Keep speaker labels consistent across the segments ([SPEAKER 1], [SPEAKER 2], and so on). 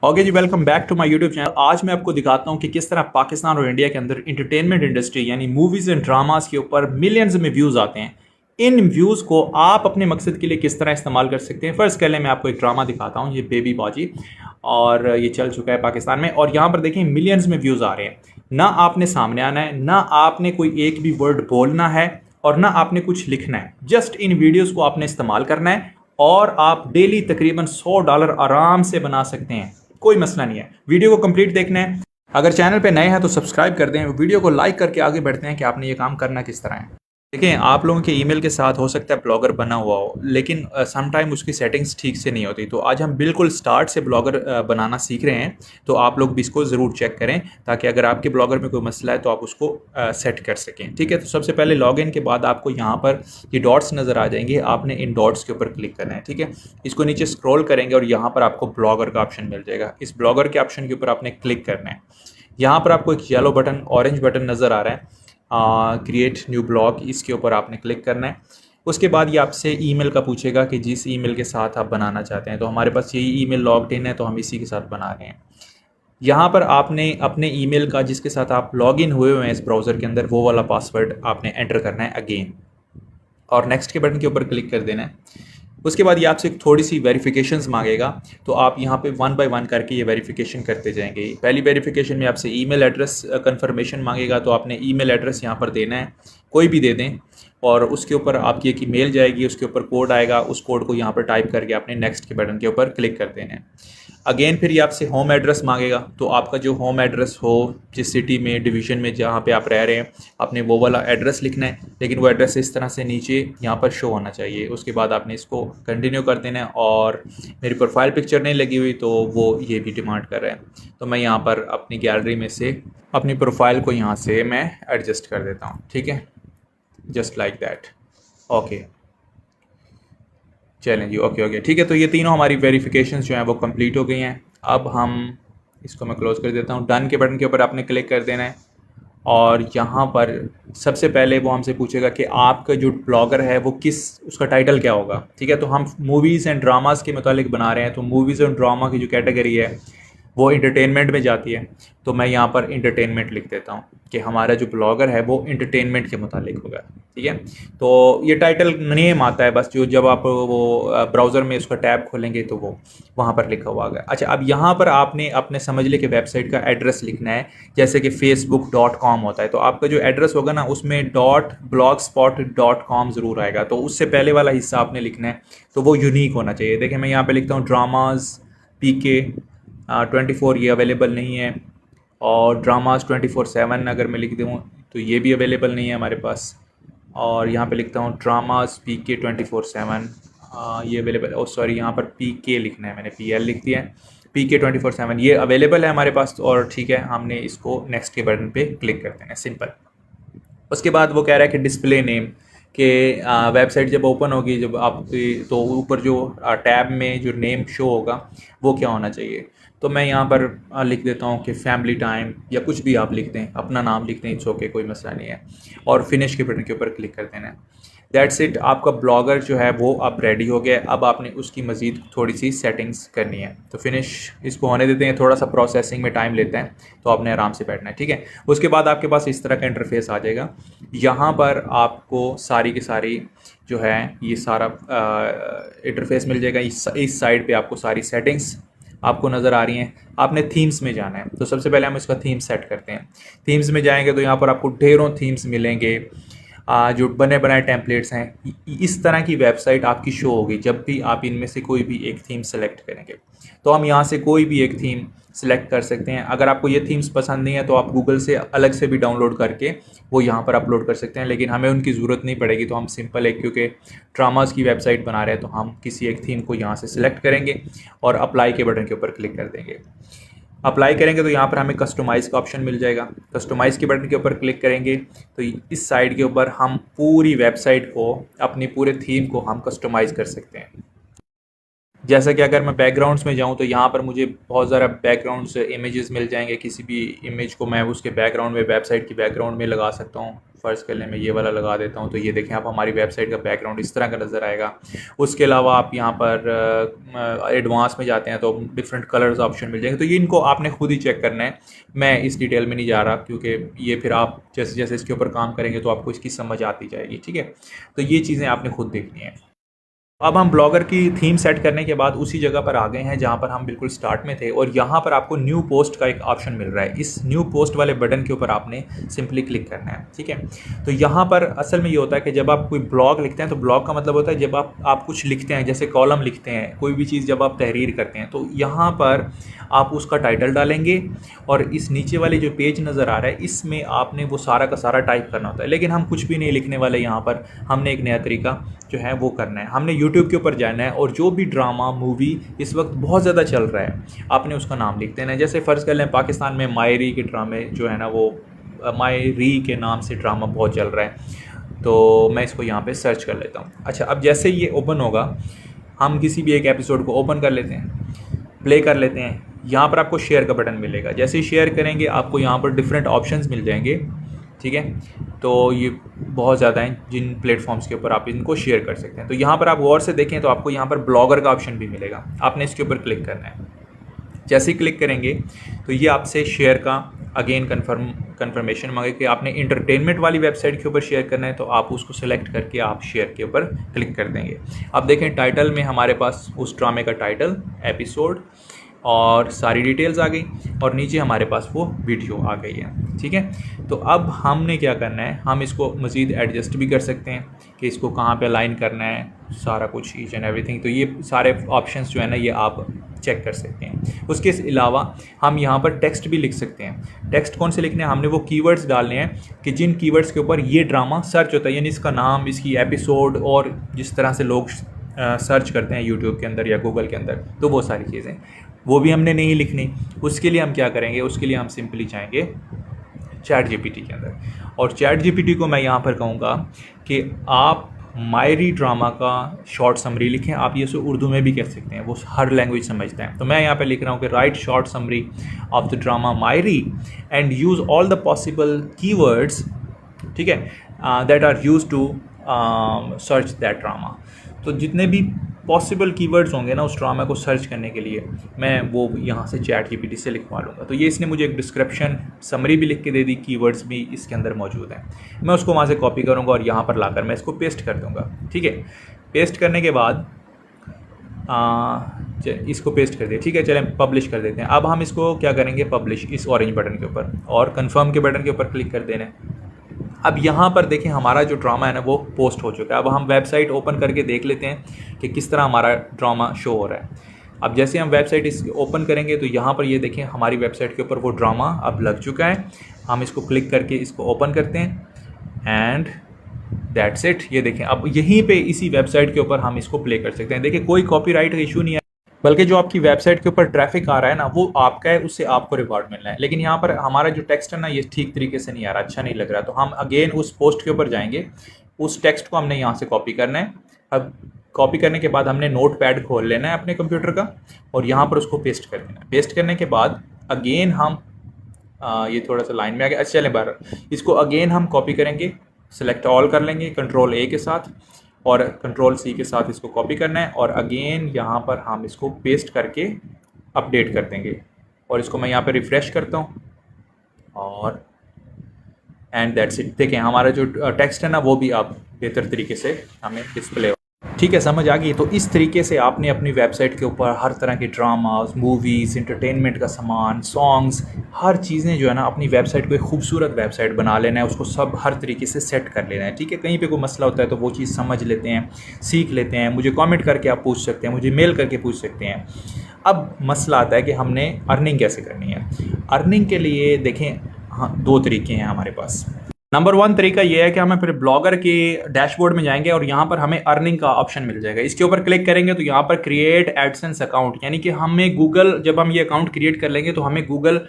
[SPEAKER 1] Okay जी, welcome back to my YouTube channel. आज मैं आपको दिखाता हूँ कि किस तरह पाकिस्तान और इंडिया के अंदर इंटरटेनमेंट इंडस्ट्री यानी मूवीज़ एंड ड्रामास के ऊपर मिलियंस में व्यूज़ आते हैं। इन व्यूज़ को आप अपने मकसद के लिए किस तरह इस्तेमाल कर सकते हैं। फ़र्स्ट पहले मैं आपको एक ड्रामा दिखाता हूँ, ये बेबी बाजी, और ये चल चुका है पाकिस्तान में, और यहाँ पर देखें मिलियंस में व्यूज़ आ रहे हैं। ना आपने सामने आना है, ना आपने कोई एक भी वर्ड बोलना है, और ना आपने कुछ लिखना है। जस्ट इन वीडियोज़ को आपने इस्तेमाल करना है और आप डेली तकरीबन $100 आराम से बना सकते हैं। कोई मसला नहीं है। वीडियो को कंप्लीट देखना है। अगर चैनल पे नए हैं तो सब्सक्राइब कर दें। वीडियो को लाइक करके आगे बढ़ते हैं कि आपने ये काम करना किस तरह है। देखें, आप लोगों के ईमेल के साथ हो सकता है ब्लॉगर बना हुआ हो, लेकिन सम टाइम उसकी सेटिंग्स ठीक से नहीं होती। तो आज हम बिल्कुल स्टार्ट से ब्लॉगर बनाना सीख रहे हैं। तो आप लोग भी इसको ज़रूर चेक करें, ताकि अगर आपके ब्लॉगर में कोई मसला है तो आप उसको सेट कर सकें। ठीक है, तो सबसे पहले लॉगिन के बाद आपको यहाँ पर ये डॉट्स नज़र आ जाएंगे। आपने इन डॉट्स के ऊपर क्लिक करना है। ठीक है, इसको नीचे स्क्रॉल करेंगे और यहाँ पर आपको ब्लॉगर का ऑप्शन मिल जाएगा। इस ब्लॉगर के ऑप्शन के ऊपर आपने क्लिक करना है। यहाँ पर आपको एक येलो बटन, ऑरेंज बटन नज़र आ रहा है, क्रिएट न्यू ब्लॉग, इसके ऊपर आपने क्लिक करना है। उसके बाद ये आपसे ईमेल का पूछेगा कि जिस ईमेल के साथ आप बनाना चाहते हैं। तो हमारे पास यही ईमेल लॉग्ड इन है, तो हम इसी के साथ बना रहे हैं। यहाँ पर आपने अपने ईमेल का, जिसके साथ आप लॉगिन हुए हुए हैं इस ब्राउज़र के अंदर, वो वाला पासवर्ड आपने एंटर करना है अगेन, और नेक्स्ट के बटन के ऊपर क्लिक कर देना है। उसके बाद ये आपसे थोड़ी सी वेरिफिकेशंस मांगेगा, तो आप यहाँ पे वन बाय वन करके ये वेरिफिकेशन करते जाएंगे। पहली वेरिफिकेशन में आपसे ईमेल एड्रेस कंफर्मेशन मांगेगा, तो आपने ईमेल एड्रेस यहाँ पर देना है, कोई भी दे दें, और उसके ऊपर आपकी एक ईमेल जाएगी, उसके ऊपर कोड आएगा, उस कोड को यहाँ पर टाइप करके आपने नेक्स्ट के बटन के ऊपर क्लिक कर देना है। अगेन फिर ये आपसे होम एड्रेस मांगेगा, तो आपका जो होम एड्रेस हो, जिस सिटी में, डिवीज़न में जहाँ पे आप रह रहे हैं, आपने वो वाला एड्रेस लिखना है, लेकिन वो एड्रेस इस तरह से नीचे यहाँ पर शो होना चाहिए। उसके बाद आपने इसको कंटिन्यू कर देना है। और मेरी प्रोफाइल पिक्चर नहीं लगी हुई, तो वो ये भी डिमांड कर रहा है, तो मैं यहाँ पर अपनी गैलरी में से अपनी प्रोफाइल को यहाँ से मैं एडजस्ट कर देता हूँ। ठीक है, जस्ट लाइक दैट। ओके, चलें जी, ओके, ठीक है। तो ये तीनों हमारी वेरिफिकेशन जो हैं वो कंप्लीट हो गई हैं। अब हम इसको मैं क्लोज़ कर देता हूँ। डन के बटन के ऊपर आपने क्लिक कर देना है, और यहाँ पर सबसे पहले वो हमसे पूछेगा कि आपका जो ब्लॉगर है वो किस, उसका टाइटल क्या होगा। ठीक है, तो हम मूवीज़ एंड ड्रामास के मुतालिक बना रहे हैं, तो मूवीज़ एंड ड्रामा की जो कैटेगरी है वो इंटरटेनमेंट में जाती है। तो मैं यहाँ पर इंटरटेनमेंट लिख देता हूँ कि हमारा जो ब्लॉगर है वो इंटरटेनमेंट के मुतालिक होगा। ठीक है, तो ये टाइटल नेम आता है बस, जो जब आप वो ब्राउज़र में उसका टैब खोलेंगे तो वो वहाँ पर लिखा हुआ होगा। अच्छा, अब यहाँ पर आपने अपने समझ ले कि वेबसाइट का एड्रेस लिखना है, जैसे कि facebook.com होता है, तो आपका जो एड्रेस होगा ना उसमें .blogspot.com ज़रूर आएगा, तो उससे पहले वाला हिस्सा आपने लिखना है, तो वो यूनिक होना चाहिए। देखिए, मैं यहाँ पर लिखता हूँ ड्रामाज PK 24, ये अवेलेबल नहीं है, और ड्रामाज 24/7 अगर मैं लिख दूँ तो ये भी अवेलेबल नहीं है हमारे पास। और यहाँ पे लिखता हूँ ड्रामाज PK 24/7, ये अवेलेबल, ओ सॉरी, यहाँ पर PK लिखना है, मैंने PL लिख दिया है। PK 24/7 ये अवेलेबल है हमारे पास, और ठीक है, हमने इसको नेक्स्ट के बटन पे क्लिक कर देना है, सिंपल। उसके बाद वो कह रहा है कि डिस्प्ले नेम, कि वेबसाइट जब ओपन होगी, जब आप, तो ऊपर जो टैब में जो नेम शो होगा वो क्या होना चाहिए। तो मैं यहाँ पर लिख देता हूँ कि फैमिली टाइम, या कुछ भी आप लिख दें, अपना नाम लिख दें, इट्स ओके, कोई मसला नहीं है। और फिनिश के बटन के ऊपर क्लिक कर देना है। दैट्स इट, आपका ब्लॉगर जो है वो अब रेडी हो गया। अब आपने उसकी मज़ीद थोड़ी सी सेटिंग्स करनी है, तो फिनिश इसको होने देते हैं, थोड़ा सा प्रोसेसिंग में टाइम लेता है, तो आपने आराम से बैठना है। ठीक है, उसके बाद आपके पास इस तरह का इंटरफेस आ जाएगा। यहाँ पर आपको सारी की सारी जो है ये सारा इंटरफेस मिल जाएगा। इस साइड पे आपको सारी सेटिंग्स आपको नज़र आ रही हैं। आपने थीम्स में जाना है, तो सबसे पहले हम इसका थीम सेट करते हैं। थीम्स में जाएंगे तो यहाँ पर आपको ढेरों थीम्स मिलेंगे, जो बने बनाए टेम्पलेट्स हैं। इस तरह की वेबसाइट आपकी शो होगी जब भी आप इनमें से कोई भी एक थीम सेलेक्ट करेंगे। तो हम यहाँ से कोई भी एक थीम सेलेक्ट कर सकते हैं। अगर आपको ये थीम्स पसंद नहीं है तो आप गूगल से अलग से भी डाउनलोड करके वो यहाँ पर अपलोड कर सकते हैं, लेकिन हमें उनकी ज़रूरत नहीं पड़ेगी। तो हम सिंपल एक, क्योंकि ड्रामास की वेबसाइट बना रहे हैं, तो हम किसी एक थीम को यहाँ से सिलेक्ट करेंगे और अप्लाई के बटन के ऊपर क्लिक कर देंगे। अप्लाई करेंगे तो यहाँ पर हमें कस्टमाइज़ का ऑप्शन मिल जाएगा। कस्टमाइज़ के बटन के ऊपर क्लिक करेंगे तो इस साइड के ऊपर हम पूरी वेबसाइट को, अपनी पूरे थीम को हम कस्टमाइज़ कर सकते हैं। जैसा कि अगर मैं बैकग्राउंड्स में जाऊं तो यहाँ पर मुझे बहुत ज़्यादा बैकग्राउंड्स इमेजेस मिल जाएंगे। किसी भी इमेज को मैं उसके बैकग्राउंड में, वेबसाइट की बैकग्राउंड में लगा सकता हूँ। फ़र्ज़ कर लें मैं ये वाला लगा देता हूँ, तो ये देखें आप हमारी वेबसाइट का बैकग्राउंड इस तरह का नज़र आएगा। उसके अलावा आप यहाँ पर एडवांस में जाते हैं तो डिफरेंट कलर्स ऑप्शन मिल जाएंगे। तो ये इनको आपने खुद ही चेक करना है, मैं इस डिटेल में नहीं जा रहा, क्योंकि ये फिर आप जैसे जैसे इसके ऊपर काम करेंगे तो आपको इसकी समझ आती जाएगी। ठीक है, तो ये चीज़ें आपने खुद देखनी है। अब हम ब्लॉगर की थीम सेट करने के बाद उसी जगह पर आ गए हैं जहाँ पर हम बिल्कुल स्टार्ट में थे, और यहाँ पर आपको न्यू पोस्ट का एक ऑप्शन मिल रहा है। इस न्यू पोस्ट वाले बटन के ऊपर आपने सिंपली क्लिक करना है। ठीक है, तो यहाँ पर असल में ये होता है कि जब आप कोई ब्लॉग लिखते हैं तो ब्लॉग का मतलब होता है जब आप कुछ लिखते हैं, जैसे कॉलम लिखते हैं, कोई भी चीज़ जब आप तहरीर करते हैं तो यहाँ पर आप उसका टाइटल डालेंगे, और इस नीचे वाले जो पेज नज़र आ रहा है इसमें आपने वो सारा का सारा टाइप करना होता है। लेकिन हम कुछ भी नहीं लिखने वाले, यहाँ पर हमने एक नया तरीका जो है वो करना है। हमने यूट्यूब के ऊपर जाना है और जो भी ड्रामा मूवी इस वक्त बहुत ज़्यादा चल रहा है आपने उसका नाम लिख देना है। जैसे फ़र्ज़ कर लें पाकिस्तान में मायरी के ड्रामे जो है ना, वो मायरी के नाम से ड्रामा बहुत चल रहा है, तो मैं इसको यहाँ पे सर्च कर लेता हूँ। अच्छा, अब जैसे ये ओपन होगा, हम किसी भी एक एपिसोड को ओपन कर लेते हैं, प्ले कर लेते हैं। यहाँ पर आपको शेयर का बटन मिलेगा, जैसे ही शेयर करेंगे आपको यहाँ पर डिफरेंट ऑप्शंस मिल जाएंगे। ठीक है, तो ये बहुत ज़्यादा हैं जिन प्लेटफॉर्म्स के ऊपर आप इनको शेयर कर सकते हैं। तो यहाँ पर आप गौर से देखें तो आपको यहाँ पर ब्लॉगर का ऑप्शन भी मिलेगा, आपने इसके ऊपर क्लिक करना है। जैसे ही क्लिक करेंगे तो ये आपसे शेयर का अगेन कन्फर्मेशन मांगे कि आपने इंटरटेनमेंट वाली वेबसाइट के ऊपर शेयर करना है, तो आप उसको सेलेक्ट करके आप शेयर के ऊपर क्लिक कर देंगे। अब देखें टाइटल में हमारे पास उस ड्रामे का टाइटल, एपिसोड और सारी डिटेल्स आ गई, और नीचे हमारे पास वो वीडियो आ गई है। ठीक है, तो अब हमने क्या करना है, हम इसको मज़ीद एडजस्ट भी कर सकते हैं कि इसको कहाँ पे अलाइन करना है, सारा कुछ ईच एंड एवरीथिंग। तो ये सारे ऑप्शंस जो है ना ये आप चेक कर सकते हैं। उसके अलावा हम यहाँ पर टेक्स्ट भी लिख सकते हैं। टेक्स्ट कौन से लिखने हैं, हमने वो कीवर्ड्स डालने हैं कि जिन कीवर्ड्स के ऊपर ये ड्रामा सर्च होता है, यानी इसका नाम, इसकी एपिसोड, और जिस तरह से लोग सर्च करते हैं यूट्यूब के अंदर या गूगल के अंदर, तो वो सारी चीज़ें वो भी हमने नहीं लिखनी। उसके लिए हम क्या करेंगे, उसके लिए हम सिंपली जाएंगे चैट जीपीटी के अंदर, और चैट जीपीटी को मैं यहाँ पर कहूँगा कि आप मायरी ड्रामा का शॉर्ट समरी लिखें। आप ये उर्दू में भी कह सकते हैं, वो हर लैंग्वेज समझते हैं। तो मैं यहाँ पे लिख रहा हूँ कि write short summary of the drama Mayri and use all the possible keywords, ठीक है, that are use to search that drama. तो जितने भी पॉसिबल कीवर्ड्स होंगे ना उस ड्रामा को सर्च करने के लिए, मैं वो यहाँ से चैट जीपीटी से लिखवा लूँगा। तो ये इसने मुझे एक डिस्क्रिप्शन समरी भी लिख के दे दी, कीवर्ड्स भी इसके अंदर मौजूद हैं। मैं उसको वहाँ से कॉपी करूँगा और यहाँ पर लाकर मैं इसको पेस्ट कर दूँगा। ठीक है, पेस्ट करने के बाद इसको पेस्ट कर दिया। ठीक है, चलें पब्लिश कर देते हैं। अब हम इसको क्या करेंगे, पब्लिश, इस ऑरेंज बटन के ऊपर और कन्फर्म के बटन के ऊपर क्लिक कर देना है। अब यहाँ पर देखें हमारा जो ड्रामा है ना वो पोस्ट हो चुका है। अब हम वेबसाइट ओपन करके देख लेते हैं कि किस तरह हमारा ड्रामा शो हो रहा है। अब जैसे हम वेबसाइट इस ओपन करेंगे तो यहाँ पर ये देखें हमारी वेबसाइट के ऊपर वो ड्रामा अब लग चुका है। हम इसको क्लिक करके इसको ओपन करते हैं एंड दैट्स इट। ये देखें अब यहीं पे इसी वेबसाइट के ऊपर हम इसको प्ले कर सकते हैं। देखिए कोई कॉपीराइट का इशू नहीं है, बल्कि जो आपकी वेबसाइट के ऊपर ट्रैफिक आ रहा है ना वो आपका है, उससे आपको रिवॉर्ड मिलना है। लेकिन यहाँ पर हमारा जो टेक्स्ट है ना ये ठीक तरीके से नहीं आ रहा, अच्छा नहीं लग रहा। तो हम अगेन उस पोस्ट के ऊपर जाएंगे, उस टेक्स्ट को हमने यहाँ से कॉपी करना है। अब कॉपी करने के बाद हमने नोट पैड खोल लेना है अपने कंप्यूटर का और यहाँ पर उसको पेस्ट कर देना है। पेस्ट करने के बाद अगेन हम ये थोड़ा सा लाइन में आ गया, अच्छा चलें बार इसको अगेन हम कॉपी करेंगे, सेलेक्ट ऑल कर लेंगे कंट्रोल ए के साथ और कंट्रोल सी के साथ इसको कॉपी करना है और अगेन यहाँ पर हम इसको पेस्ट करके अपडेट कर देंगे। और इसको मैं यहाँ पे रिफ़्रेश करता हूँ और एंड दैट्स इट। देखें हमारा जो टेक्स्ट है ना वो भी अब बेहतर तरीके से हमें डिस्प्ले हो। ठीक है, समझ आ गई। तो इस तरीके से आपने अपनी वेबसाइट के ऊपर हर तरह के ड्रामास, मूवीज़, इंटरटेनमेंट का सामान, सॉन्ग्स, हर चीज़ें जो है ना अपनी वेबसाइट को एक खूबसूरत वेबसाइट बना लेना है, उसको सब हर तरीके से सेट कर लेना है। ठीक है, कहीं पे कोई मसला होता है तो वो चीज़ समझ लेते हैं, सीख लेते हैं, मुझे कमेंट करके आप पूछ सकते हैं, मुझे मेल करके पूछ सकते हैं। अब मसला आता है कि हमने अर्निंग कैसे करनी है। अर्निंग के लिए देखें हाँ 2 तरीके हैं हमारे पास। नंबर 1 तरीका ये है कि हमें फिर ब्लॉगर के डैशबोर्ड में जाएंगे और यहाँ पर हमें अर्निंग का ऑप्शन मिल जाएगा। इसके ऊपर क्लिक करेंगे तो यहाँ पर क्रिएट एडसेंस अकाउंट, यानी कि हमें गूगल, जब हम ये अकाउंट क्रिएट कर लेंगे तो हमें गूगल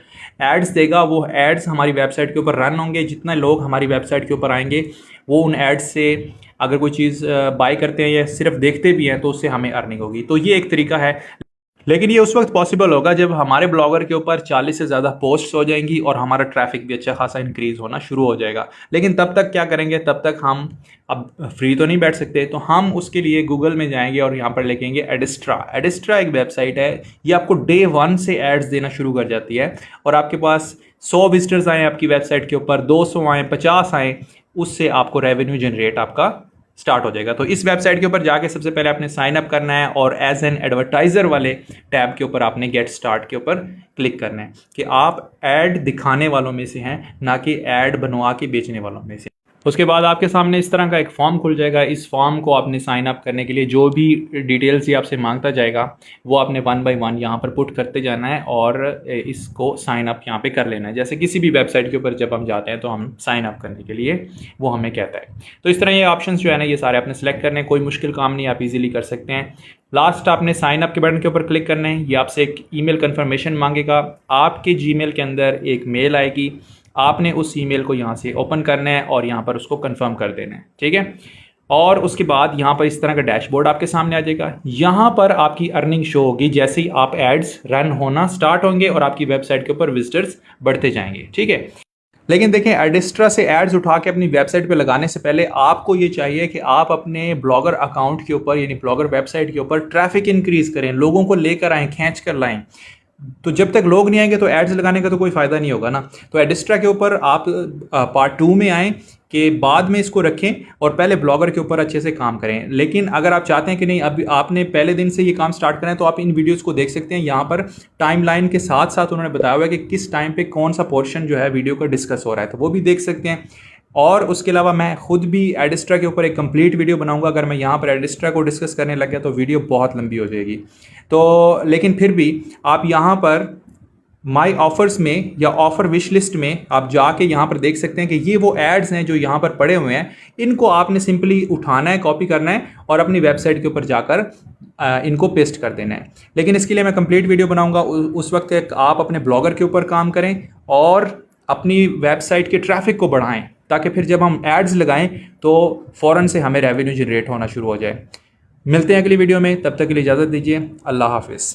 [SPEAKER 1] एड्स देगा। वो एड्स हमारी वेबसाइट के ऊपर रन होंगे। जितने लोग हमारी वेबसाइट के ऊपर आएंगे वो उन एड्स से अगर कोई चीज़ बाय करते हैं या सिर्फ देखते भी हैं तो उससे हमें अर्निंग होगी। तो ये एक तरीका है। लेकिन ये उस वक्त पॉसिबल होगा जब हमारे ब्लॉगर के ऊपर 40 से ज़्यादा पोस्ट्स हो जाएंगी और हमारा ट्रैफिक भी अच्छा खासा इंक्रीज़ होना शुरू हो जाएगा। लेकिन तब तक क्या करेंगे, तब तक हम अब फ्री तो नहीं बैठ सकते, तो हम उसके लिए गूगल में जाएंगे और यहाँ पर लिखेंगे एडिस्ट्रा। एडिस्ट्रा एक वेबसाइट है, ये आपको डे 1 से एड्स देना शुरू कर जाती है और आपके पास 100 विजिटर्स आए आपकी वेबसाइट के ऊपर, 200 आए, 50 आए, उससे आपको रेवेन्यू जनरेट आपका स्टार्ट हो जाएगा। तो इस वेबसाइट के ऊपर जाके सबसे पहले आपने साइन अप करना है और एज एन एडवर्टाइजर वाले टैब के ऊपर आपने गेट स्टार्ट के ऊपर क्लिक करना है कि आप ऐड दिखाने वालों में से हैं, ना कि ऐड बनवा के बेचने वालों में से। उसके बाद आपके सामने इस तरह का एक फॉर्म खुल जाएगा। इस फॉर्म को आपने साइन अप करने के लिए जो भी डिटेल्स ये आपसे मांगता जाएगा वो आपने 1 बाय 1 यहाँ पर पुट करते जाना है और इसको साइन अप यहाँ पे कर लेना है। जैसे किसी भी वेबसाइट के ऊपर जब हम जाते हैं तो हम साइन अप करने के लिए वो हमें कहता है। तो इस तरह ये ऑप्शंस जो है ना ये सारे आपने सेलेक्ट करने हैं, कोई मुश्किल काम नहीं, आप इजीली कर सकते हैं। लास्ट आपने साइन अप के बटन के ऊपर क्लिक करना है। ये आपसे एक ईमेल कंफर्मेशन मांगेगा, आपके जीमेल के अंदर एक मेल आएगी, आपने उस ईमेल को यहाँ से ओपन करना है और यहाँ पर उसको कंफर्म कर देना है, ठीक है। और उसके बाद यहाँ पर इस तरह का डैशबोर्ड आपके सामने आ जाएगा। यहाँ पर आपकी अर्निंग शो होगी जैसे ही आप एड्स रन होना स्टार्ट होंगे और आपकी वेबसाइट के ऊपर विजिटर्स बढ़ते जाएंगे, ठीक है। लेकिन देखें, एडिस्ट्रा से एड्स उठा के अपनी वेबसाइट पे लगाने से पहले आपको ये चाहिए कि आप अपने ब्लॉगर अकाउंट के ऊपर यानी ब्लॉगर वेबसाइट के ऊपर ट्रैफिक इंक्रीज करें, लोगों को लेकर आएँ, खींच कर लाएं। तो जब तक लोग नहीं आएंगे तो एड्स लगाने का तो कोई फ़ायदा नहीं होगा ना। तो एडिस्ट्रा के ऊपर आप पार्ट 2 में आएँ कि बाद में इसको रखें और पहले ब्लॉगर के ऊपर अच्छे से काम करें। लेकिन अगर आप चाहते हैं कि नहीं अभी आपने पहले दिन से ये काम स्टार्ट करना है तो आप इन वीडियोस को देख सकते हैं। यहाँ पर टाइमलाइन के साथ साथ उन्होंने बताया हुआ है कि किस टाइम पे कौन सा पोर्शन जो है वीडियो का डिस्कस हो रहा है, तो वो भी देख सकते हैं। और उसके अलावा मैं खुद भी एडिस्ट्रा के ऊपर एक कंप्लीट वीडियो बनाऊंगा। अगर मैं यहाँ पर एडिस्ट्रा को डिस्कस करने लग गया तो वीडियो बहुत लंबी हो जाएगी। तो लेकिन फिर भी आप यहाँ पर माई ऑफर्स में या ऑफर विश लिस्ट में आप जाके यहाँ पर देख सकते हैं कि ये वो एड्स हैं जो यहाँ पर पड़े हुए हैं। इनको आपने सिंपली उठाना है, कॉपी करना है और अपनी वेबसाइट के ऊपर जाकर इनको पेस्ट कर देना है। लेकिन इसके लिए मैं कंप्लीट वीडियो बनाऊंगा, उस वक्त तक आप अपने ब्लॉगर के ऊपर काम करें और अपनी वेबसाइट के ट्रैफिक को बढ़ाएं ताकि फिर जब हम एड्स लगाएं तो फ़ौरन से हमें रेवेन्यू जनरेट होना शुरू हो जाए। मिलते हैं अगली वीडियो में, तब तक के लिए इजाज़त दीजिए। अल्लाह हाफिज़।